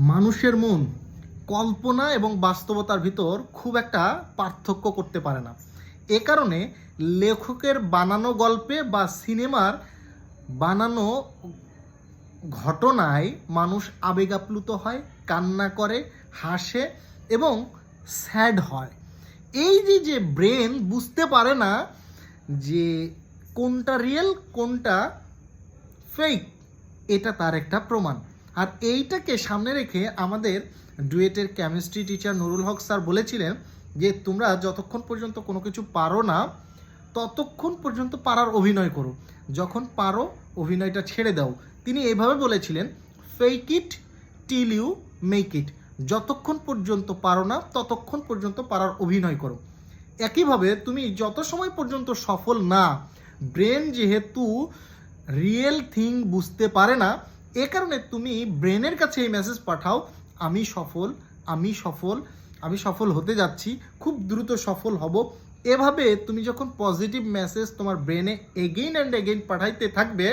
মানুষের মন কল্পনা এবং বাস্তবতার ভিতর খুব একটা পার্থক্য করতে পারে না। এ কারণে লেখকের বানানো গল্পে বা সিনেমার বানানো ঘটনায় মানুষ আবেগ আপ্লুত হয়, কান্না করে, হাসে এবং স্যাড হয়। এই যে যে ব্রেন বুঝতে পারে না যে কোনটা রিয়েল কোনটা ফেক, এটা তার একটা প্রমাণ। আর এইটাকে সামনে রেখে আমাদের ডুয়েটের কেমিস্ট্রি টিচার নুরুল হক স্যার বলেছিলেন যে তোমরা যতক্ষণ পর্যন্ত কোনো কিছু পারো না ততক্ষণ পর্যন্ত পারার অভিনয় করো, যখন পারো অভিনয়টা ছেড়ে দাও। তিনি এইভাবে বলেছিলেন, fake it till you make it. যতক্ষণ পর্যন্ত পারো না ততক্ষণ পর্যন্ত পারার অভিনয় করো। একইভাবে তুমি যত সময় পর্যন্ত সফল না, ব্রেন যেহেতু রিয়েল থিং বুঝতে পারে না, এ কারণে তুমি ব্রেনের কাছে এই মেসেজ পাঠাও, আমি সফল, আমি সফল, আমি সফল হতে যাচ্ছি, খুব দ্রুত সফল হব। এভাবে তুমি যখন পজিটিভ মেসেজ তোমার ব্রেনে এগেইন অ্যান্ড এগেইন পাঠাইতে থাকবে,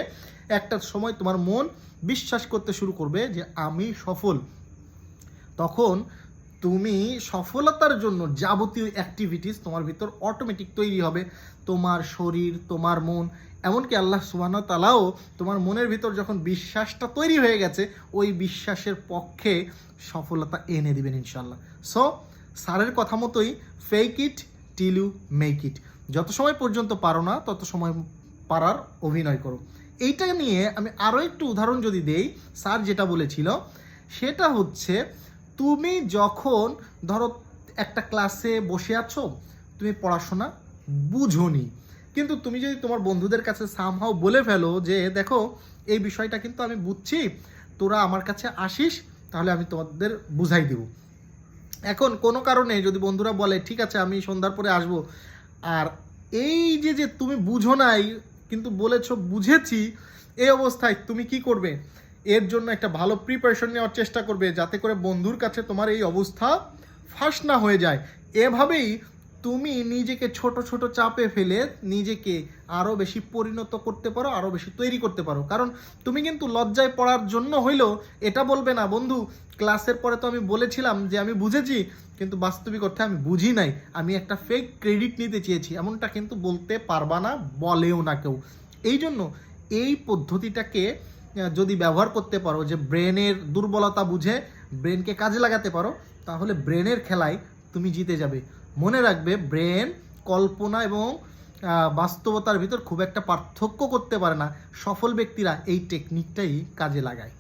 একটা সময় তোমার মন বিশ্বাস করতে শুরু করবে যে আমি সফল। তখন তুমি সফলতার জন্য যাবতীয় অ্যাক্টিভিটিস তোমার ভিতর অটোমেটিক তৈরি হবে। তোমার শরীর, তোমার মন, এমনকি আল্লাহ সুবহানাহু ওয়া তাআলাও তোমার মনের ভিতর যখন বিশ্বাসটা তৈরি হয়ে গেছে, ওই বিশ্বাসের পক্ষে সফলতা এনে দিবেন ইনশাল্লাহ। সো স্যারের কথা মতোই fake it till you make it. যত সময় পর্যন্ত পারো না তত সময় পারার অভিনয় করো। এইটা নিয়ে আমি আরও একটু উদাহরণ যদি দেই, স্যার যেটা বলেছিল সেটা হচ্ছে, তুমি যখন ধরো একটা ক্লাসে বসে আছো, তুমি পড়াশোনা বুঝোনি, কিন্তু তুমি যদি তোমার বন্ধুদের কাছে সামহাও বলে ফেলো যে দেখো এই বিষয়টা কিন্তু আমি বুঝছি, তোরা আমার কাছে আসিস, তাহলে আমি তোমাদের বুঝাই দিব। এখন কোনো কারণে যদি বন্ধুরা বলে ঠিক আছে আমি সন্ধ্যার পরে আসব, আর এই যে যে তুমি বুঝো নাই কিন্তু বলেছো বুঝেছি, এই অবস্থায় তুমি কি করবে? এর জন্য একটা ভালো প্রিপারেশন নেওয়ার চেষ্টা করবে, যাতে করে বন্ধুর কাছে তোমার এই অবস্থা ফাঁস না হয়ে যায়। এভাবেই তুমি নিজেকে ছোট ছোট চাপে ফেলে নিজেকে আরও বেশি পরিণত করতে পারো, আরও বেশি তৈরি করতে পারো। কারণ তুমি কিন্তু লজ্জায় পড়ার জন্য হইলেও এটা বলবে না, বন্ধু ক্লাসের পরে তো আমি বলেছিলাম যে আমি বুঝেছি, কিন্তু বাস্তবিক অর্থে আমি বুঝি নাই, আমি একটা ফেক ক্রেডিট নিতে চেয়েছি, এমনটা কিন্তু বলতে পারবা না, বলেও না কেউ। এই জন্য এই পদ্ধতিটাকে যদি ব্যবহার করতে পারো, যে ব্রেনের দুর্বলতা বুঝে ব্রেনকে কাজে লাগাতে পারো, তাহলে ব্রেনের খেলায় তুমি জিতে যাবে। মনে রাখবে, ব্রেন কল্পনা এবং বাস্তবতার ভিতর খুব একটা পার্থক্য করতে পারে না। সফল ব্যক্তিরা এই টেকনিকটাই কাজে লাগায়।